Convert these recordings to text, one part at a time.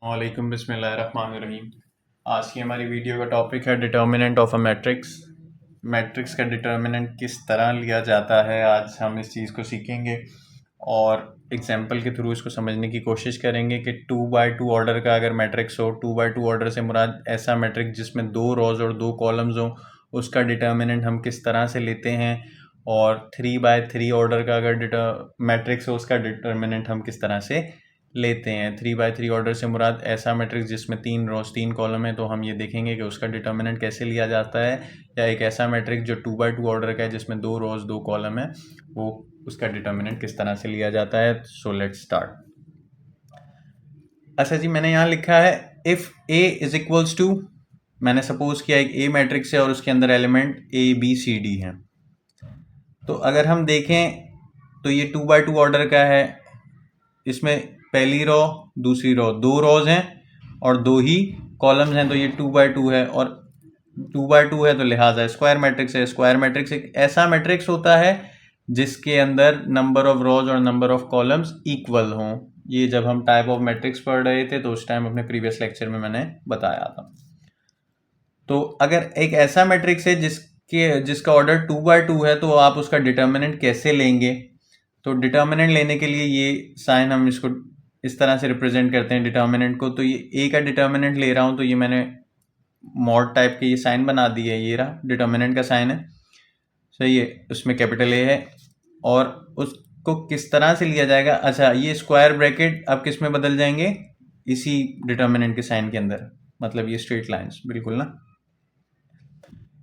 वालेकुम बिस्मिल्लाहिर्रहमानिर्रहीम। आज की हमारी वीडियो का टॉपिक है determinant of a matrix. Matrix का डिटर्मिनेंट किस तरह लिया जाता है, आज हम इस चीज़ को सीखेंगे और एग्जांपल के थ्रू इसको समझने की कोशिश करेंगे कि 2 बाय 2 ऑर्डर का अगर मैट्रिक्स हो, 2 बाय 2 ऑर्डर से मुराद ऐसा मैट्रिक्स जिसमें 2 रोज़ और 2 कॉलम्स हों, उसका डिटर्मिनेंट हम किस तरह से लेते हैं। और 3 बाय 3 ऑर्डर का अगर मैट्रिक्स हो, उसका डिटर्मिनेंट हम किस तरह से लेते हैं। 3 बाय 3 ऑर्डर से मुराद ऐसा मैट्रिक्स जिसमें 3 रोज़ 3 कॉलम है, तो हम ये देखेंगे कि उसका डिटर्मिनेंट कैसे लिया जाता है। या एक ऐसा मैट्रिक्स जो 2 बाय 2 ऑर्डर का है जिसमें 2 रोज़ 2 कॉलम है, वो उसका डिटर्मिनेंट किस तरह से लिया जाता है। So let's start. अच्छा जी, मैंने यहाँ लिखा है if A is equals to, मैंने सपोज किया एक ए मैट्रिक्स है और उसके अंदर element A B C D है। तो अगर हम देखें तो ये 2 बाय 2 ऑर्डर का है, इसमें पहली रो दूसरी रो, 2 रोज़ हैं और 2 ही कॉलम्स हैं, तो ये 2 बाय 2 है। और 2 बाय 2 है तो लिहाजा स्क्वायर मैट्रिक्स है। स्क्वायर मैट्रिक्स एक ऐसा मैट्रिक्स होता है जिसके अंदर नंबर ऑफ रोज और नंबर ऑफ कॉलम्स इक्वल हों। ये जब हम टाइप ऑफ मैट्रिक्स पढ़ रहे थे तो उस टाइम अपने प्रीवियस लेक्चर में मैंने बताया था। तो अगर एक ऐसा मैट्रिक्स है जिसका ऑर्डर 2 बाय 2 है, तो आप उसका डिटर्मिनेंट कैसे लेंगे। तो डिटर्मिनेंट लेने के लिए ये साइन, हम इसको इस तरह से रिप्रेजेंट करते हैं डिटर्मिनेंट को। तो ये ए का डिटर्मिनेंट ले रहा हूँ, तो ये मैंने मॉड टाइप के ये साइन बना दी है, ये रहा डिटर्मिनेंट का साइन है, सही है। उसमें कैपिटल ए है और उसको किस तरह से लिया जाएगा। अच्छा, ये स्क्वायर ब्रैकेट अब किस में बदल जाएंगे, इसी डिटर्मिनेंट के साइन के अंदर, मतलब ये स्ट्रेट लाइंस बिल्कुल ना,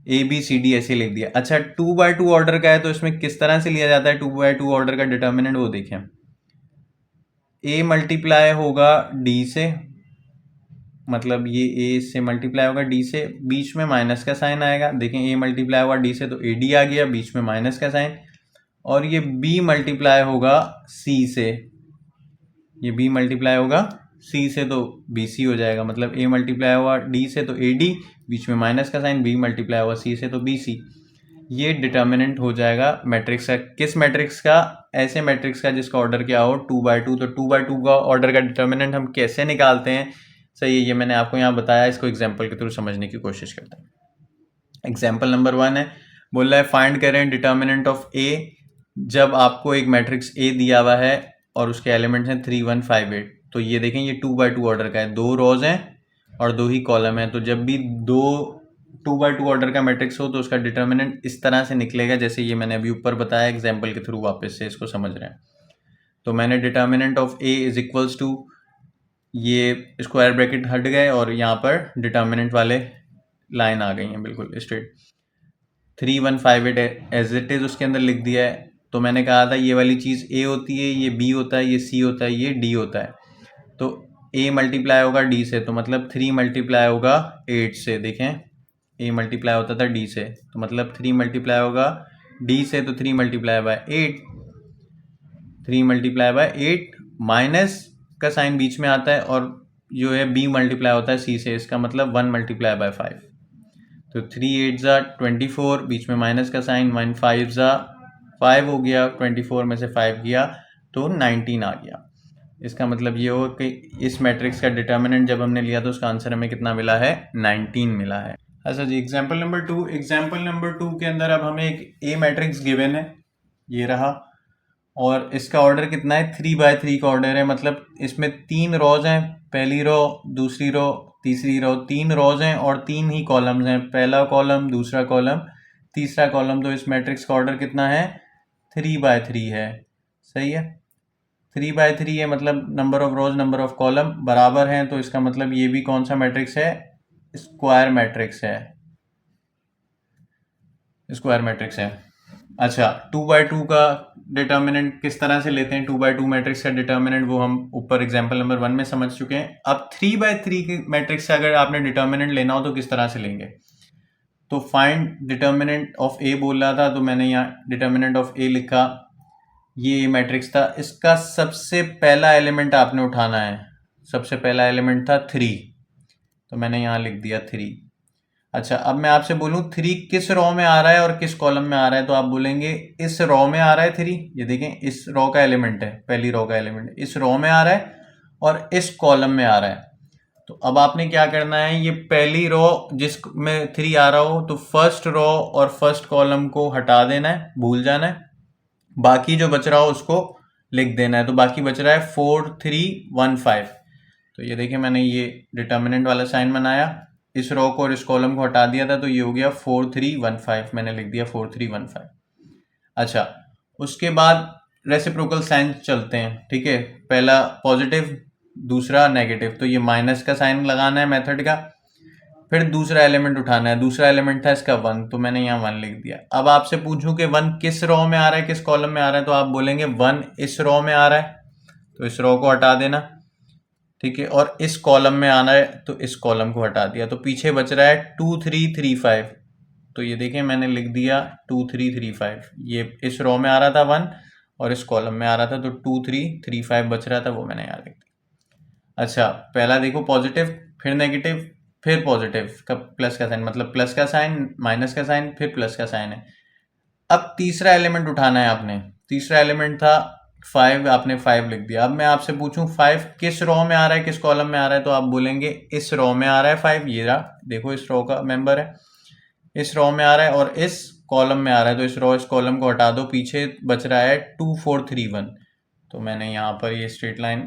ए बी सी डी ऐसे लिख दिया। अच्छा, 2 बाय 2 ऑर्डर का है तो इसमें किस तरह से लिया जाता है 2 बाय 2 ऑर्डर का डिटर्मिनेंट, वो देखें। ए मल्टीप्लाई होगा डी से, मतलब ये ए से मल्टीप्लाई होगा डी से, बीच में माइनस का साइन आएगा। देखें, ए मल्टीप्लाई होगा डी से तो ए डी आ गया, बीच में माइनस का साइन। और ये बी मल्टीप्लाई होगा सी से, ये बी मल्टीप्लाई होगा सी से तो बी सी हो जाएगा। मतलब ए मल्टीप्लाई हुआ डी से तो ए डी, बीच में माइनस का साइन, बी मल्टीप्लाई हुआ सी से तो बी सी। ये डिटर्मिनेंट हो जाएगा मैट्रिक्स का। किस मैट्रिक्स का, ऐसे मैट्रिक्स का जिसका ऑर्डर क्या हो 2 बाय 2। तो 2 बाय 2 का ऑर्डर का डिटर्मिनेंट हम कैसे निकालते हैं, सही है, ये मैंने आपको यहाँ बताया। इसको एग्जाम्पल के थ्रू समझने की कोशिश करते हैं। एग्जाम्पल नंबर 1 है, बोल रहा है फाइंड करें डिटर्मिनेंट ऑफ ए। जब आपको एक मैट्रिक्स ए दिया हुआ है और उसके एलिमेंट्स हैं 3 1 5 8, तो ये देखें ये 2 बाय 2 ऑर्डर का है, 2 रोज़ हैं और 2 ही कॉलम है। तो जब भी 2 बाय 2 ऑर्डर का मैट्रिक्स हो तो उसका डिटर्मिनेंट इस तरह से निकलेगा जैसे ये मैंने अभी ऊपर बताया। एग्जाम्पल के थ्रू वापस से इसको समझ रहे हैं। तो मैंने determinant of A is equals to, ये स्क्वायर ब्रैकेट हट गए और यहाँ पर डिटर्मिनेंट वाले लाइन आ गई हैं बिल्कुल स्ट्रेट। 3 1 5 8 एज इट इज़ उसके अंदर लिख दिया है। तो मैंने कहा था ये वाली चीज़ ए होती है, ये बी होता है, ये सी होता है, ये डी होता है। तो ए मल्टीप्लाई होगा डी से, तो मतलब 3 मल्टीप्लाई होगा 8 से। देखें, ए मल्टीप्लाई होता था डी से, तो मतलब 3 मल्टीप्लाई होगा डी से, तो 3 multiply by 8, 3 multiply by 8, minus का साइन बीच में आता है और जो है बी मल्टीप्लाई होता है सी से, इसका मतलब 1 मल्टीप्लाई बाय 5। तो 3 8 ज़ा 24, बीच में माइनस का साइन, 1 5 ज़ा 5 हो गया, 24 में से 5 गया तो 19 आ गया। इसका मतलब ये हो कि इस मैट्रिक्स का डिटर्मिनेंट जब हमने लिया तो उसका आंसर हमें कितना मिला है, 19 मिला है। अच्छा जी, एग्जाम्पल नंबर 2। एग्जाम्पल नंबर 2 के अंदर अब हमें एक ए मैट्रिक्स गिवन है, ये रहा, और इसका ऑर्डर कितना है, 3 बाय 3 का ऑर्डर है। मतलब इसमें 3 रोज़ हैं, पहली रो दूसरी रो तीसरी रो, 3 रोज़ हैं और 3 ही कॉलम्स हैं, पहला कॉलम दूसरा कॉलम तीसरा कॉलम। तो इस मैट्रिक्स का ऑर्डर कितना है, 3 बाय 3 है, सही है। 3 बाय 3 है, मतलब number of rose number of column बराबर हैं, तो इसका मतलब ये भी कौन सा मैट्रिक्स है, स्क्वायर मैट्रिक्स है, स्क्वायर मैट्रिक्स है। अच्छा, 2 बाय 2 का डिटर्मिनेंट किस तरह से लेते हैं, 2 बाय 2 मैट्रिक्स का डिटर्मिनेंट वो हम ऊपर एग्जाम्पल नंबर 1 में समझ चुके हैं। अब 3 बाय 3 के मैट्रिक्स से अगर आपने डिटर्मिनेंट लेना हो तो किस तरह से लेंगे। तो फाइंड डिटर्मिनेंट ऑफ ए बोल रहा था, तो मैंने यहाँ डिटर्मिनेंट ऑफ ए लिखा। ये मैट्रिक्स था, इसका सबसे पहला एलिमेंट आपने उठाना है, सबसे पहला एलिमेंट था 3, तो मैंने यहाँ लिख दिया 3। अच्छा, अब मैं आपसे बोलूँ 3 किस रो में आ रहा है और किस कॉलम में आ रहा है, तो आप बोलेंगे इस रो में आ रहा है 3। ये देखें, इस रो का एलिमेंट है, पहली रो का एलिमेंट इस रो में आ रहा है और इस कॉलम में आ रहा है। तो अब आपने क्या करना है, ये पहली रो जिसमें 3 आ रहा हो तो फर्स्ट रो और फर्स्ट कॉलम को हटा देना है, भूल जाना है, बाकी जो बच रहा हो उसको लिख देना है। तो बाकी बच रहा है 4315। तो ये देखिए मैंने ये डिटर्मिनेंट वाला साइन बनाया, इस रो को और इस कॉलम को हटा दिया था, तो ये हो गया 4315, मैंने लिख दिया 4315। अच्छा, उसके बाद रेसिप्रोकल साइन चलते हैं, ठीक है। पहला पॉजिटिव, दूसरा नेगेटिव, तो ये माइनस का साइन लगाना है मेथड का। फिर दूसरा एलिमेंट उठाना है, दूसरा एलिमेंट था इसका 1, तो मैंने यहाँ 1 लिख दिया। अब आपसे पूछूं कि 1 किस रो में आ रहा है, किस कॉलम में आ रहा है, तो आप बोलेंगे 1 इस रो में आ रहा है, तो इस रो को हटा देना, ठीक है। और इस कॉलम में आना है तो इस कॉलम को हटा दिया, तो पीछे बच रहा है 2335। तो ये देखिए मैंने लिख दिया 2335, ये इस रो में आ रहा था 1 और इस कॉलम में आ रहा था, तो 2335 बच रहा था, वो मैंने यहाँ लिख दिया। अच्छा, पहला देखो पॉजिटिव, फिर नेगेटिव, फिर पॉजिटिव का प्लस का साइन, मतलब प्लस का साइन, माइनस का साइन, फिर प्लस का साइन है। अब तीसरा एलिमेंट उठाना है आपने, तीसरा एलिमेंट था 5, आपने 5 लिख दिया। अब मैं आपसे पूछूं 5 किस रो में आ रहा है, किस कॉलम में आ रहा है, तो आप बोलेंगे इस रो में आ रहा है 5, ये रहा, देखो इस रो का मेंबर है, इस रो में आ रहा है और इस कॉलम में आ रहा है, तो इस रो इस कॉलम को हटा दो, पीछे बच रहा है 2431। तो मैंने यहाँ पर ये स्ट्रेट लाइन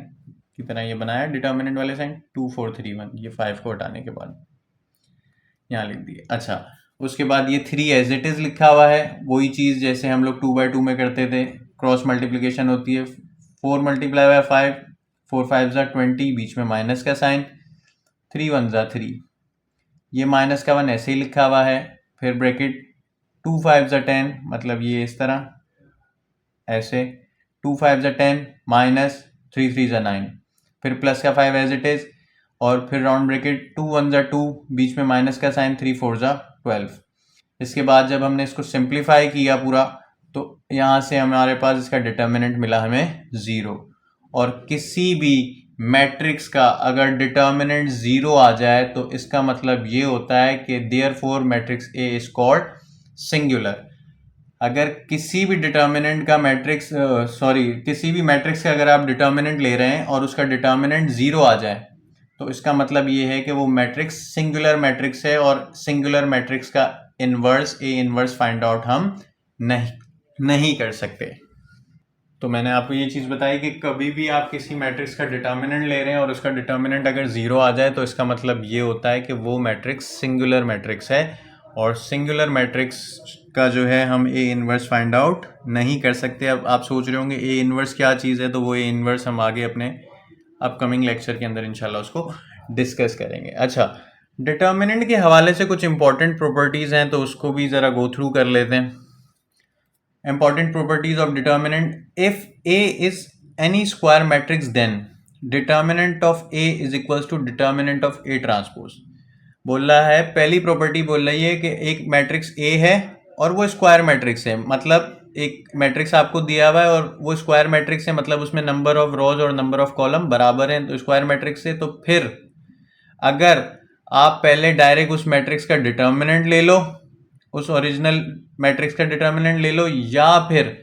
की तरह ये बनाया डिटर्मिनेंट वाले साइन 2431, ये 5 को हटाने के बाद यहाँ लिख दिए। अच्छा, उसके बाद ये 3 एज इट इज लिखा हुआ है, वही चीज़ जैसे हम लोग 2/2 में करते थे, क्रॉस मल्टीप्लीकेशन होती है, 4 मल्टीप्लाई बाय 5, 4 5 ज़ा 20, बीच में माइनस का साइन, 3 1 ज़ा 3, ये माइनस का 1 ऐसे ही लिखा हुआ है, फिर ब्रैकेट 2 5 ज़ा 10, मतलब ये इस तरह ऐसे, 2 5 ज़ा 10 माइनस 3 3 ज़ा 9, फिर प्लस का 5 एज इट इज, और फिर राउंड ब्रैकेट 2 1 ज़ा 2, बीच में माइनस का साइन, 3 4 ज़ा 12। इसके बाद जब हमने इसको सिंप्लीफाई किया पूरा, तो यहाँ से हमारे पास इसका डिटर्मिनेंट मिला हमें 0। और किसी भी मैट्रिक्स का अगर डिटर्मिनेंट 0 आ जाए तो इसका मतलब ये होता है कि therefore matrix A is called singular. अगर किसी भी डिटर्मिनेंट का मैट्रिक्स किसी भी मैट्रिक्स का अगर आप डिटर्मिनेंट ले रहे हैं और उसका डिटर्मिनेंट 0 आ जाए, तो इसका मतलब ये है कि वो मैट्रिक्स सिंगुलर मैट्रिक्स है, और सिंगुलर मैट्रिक्स का inverse A inverse find out हम नहीं कर सकते। तो मैंने आपको ये चीज़ बताई कि कभी भी आप किसी मैट्रिक्स का डिटर्मिनेंट ले रहे हैं और उसका डिटर्मिनेंट अगर 0 आ जाए, तो इसका मतलब ये होता है कि वो मैट्रिक्स सिंगुलर मैट्रिक्स है, और सिंगुलर मैट्रिक्स का जो है हम ए इनवर्स फाइंड आउट नहीं कर सकते। अब आप सोच रहे होंगे ए इनवर्स क्या चीज़ है, तो वो ए इनवर्स हम आगे अपने अपकमिंग लेक्चर के अंदर इंशाल्लाह उसको डिस्कस करेंगे। अच्छा, डिटर्मिनेंट के हवाले से कुछ इंपॉर्टेंट प्रॉपर्टीज़ हैं, तो उसको भी ज़रा गो थ्रू कर लेते हैं। Important properties of determinant: if A is any square matrix, then determinant of A is equals to determinant of A transpose। बोल रहा है, पहली प्रॉपर्टी बोल रही है कि एक मैट्रिक्स A है और वो स्क्वायर मैट्रिक्स है, मतलब एक मैट्रिक्स आपको दिया हुआ है और वो स्क्वायर मैट्रिक्स है, मतलब उसमें नंबर ऑफ रोज और नंबर ऑफ कॉलम बराबर हैं, तो स्क्वायर मैट्रिक्स है। तो फिर अगर आप पहले डायरेक्ट उस मैट्रिक्स का डिटर्मिनेंट ले लो, उस ओरिजिनल मैट्रिक्स का डिटर्मिनेंट ले लो, या फिर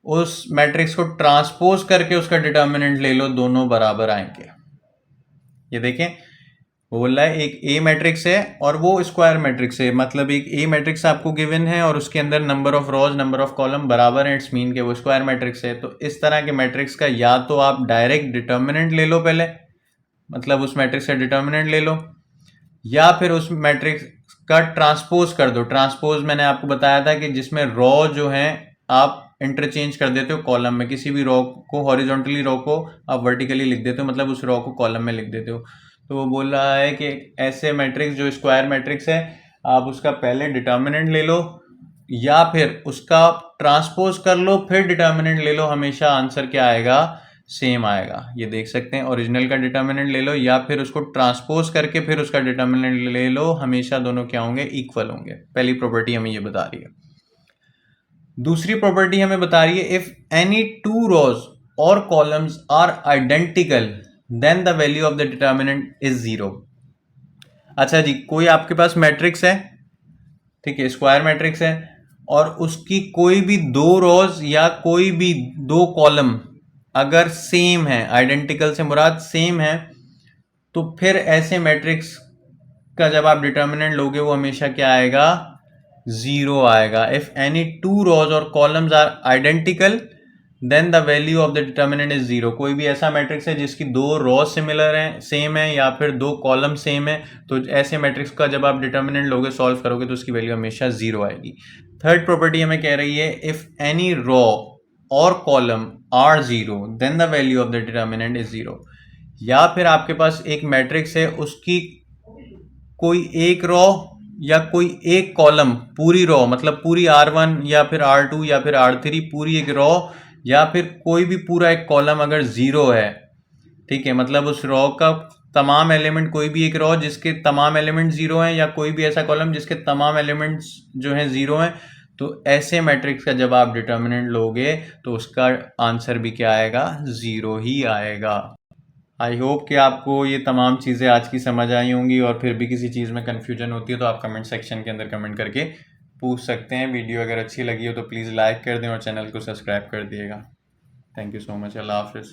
उस मैट्रिक्स को ट्रांसपोज करके उसका डिटर्मिनेंट ले लो, दोनों बराबर आएंगे। ये देखें, वो बोल रहा है एक ए मैट्रिक्स है और वो स्क्वायर मैट्रिक्स है, मतलब एक ए मैट्रिक्स आपको गिवन है और उसके अंदर number of rose number of column बराबर है, इट्स मीन के वो स्क्वायर मैट्रिक्स है। तो इस तरह के मैट्रिक्स का या तो आप डायरेक्ट डिटर्मिनेंट ले लो पहले, मतलब उस मैट्रिक्स का डिटर्मिनेंट ले लो, या फिर उस मैट्रिक्स का ट्रांसपोज कर दो। ट्रांसपोज मैंने आपको बताया था कि जिसमें रो जो है आप इंटरचेंज कर देते हो कॉलम में, किसी भी रो को, हॉरिजॉन्टली रो को आप वर्टिकली लिख देते हो, मतलब उस रो को कॉलम में लिख देते हो। तो वो बोल रहा है कि ऐसे मैट्रिक्स जो स्क्वायर मैट्रिक्स है, आप उसका पहले डिटर्मिनेंट ले लो या फिर उसका ट्रांसपोज कर लो, फिर डिटर्मिनेंट ले लो, हमेशा आंसर क्या आएगा, सेम आएगा। ये देख सकते हैं, ओरिजिनल का डिटर्मिनेंट ले लो या फिर उसको ट्रांसपोज करके फिर उसका डिटर्मिनेंट ले लो, हमेशा दोनों क्या होंगे, इक्वल होंगे। पहली प्रॉपर्टी हमें ये बता रही है। दूसरी प्रॉपर्टी हमें बता रही है, इफ एनी टू रोज और columns are identical then the value of the determinant is 0। अच्छा जी, कोई आपके पास मैट्रिक्स है, ठीक है, स्क्वायर मैट्रिक्स है, और उसकी कोई भी दो रोज या कोई भी दो कॉलम अगर सेम है, आइडेंटिकल से मुराद सेम है, तो फिर ऐसे मैट्रिक्स का जब आप डिटर्मिनेंट लोगे वो हमेशा क्या आएगा, जीरो आएगा। इफ एनी टू रोज और columns are identical then the value of the determinant is zero. कोई भी ऐसा मैट्रिक्स है जिसकी दो रॉ सिमिलर हैं, सेम है, या फिर दो कॉलम सेम है, तो ऐसे मैट्रिक्स का जब आप डिटर्मिनेंट लोगे, सॉल्व करोगे, तो उसकी वैल्यू हमेशा जीरो आएगी। थर्ड प्रॉपर्टी हमें कह रही है इफ एनी रॉ और column are zero then the value of the determinant is zero. या फिर आपके पास एक मैट्रिक्स है, उसकी कोई एक रॉ या कोई एक कॉलम, पूरी रॉ मतलब पूरी R1 या फिर R2 या फिर R3 पूरी एक रॉ, या फिर कोई भी पूरा एक कॉलम अगर जीरो है, ठीक है, मतलब उस रॉ का तमाम एलिमेंट, कोई भी एक रॉ जिसके तमाम एलिमेंट जीरो हैं, या कोई भी ऐसा कॉलम जिसके तमाम एलिमेंट्स जो हैं जीरो हैं, तो ऐसे मैट्रिक्स का जब आप डिटर्मिनेंट लोगे तो उसका आंसर भी क्या आएगा, जीरो ही आएगा। आई होप कि आपको ये तमाम चीज़ें आज की समझ आई होंगी, और फिर भी किसी चीज़ में कन्फ्यूजन होती है तो आप कमेंट सेक्शन के अंदर कमेंट करके पूछ सकते हैं। वीडियो अगर अच्छी लगी हो तो प्लीज़ लाइक कर दें और चैनल को सब्सक्राइब कर दिएगा। Thank you so much. अल्लाह हाफिज़।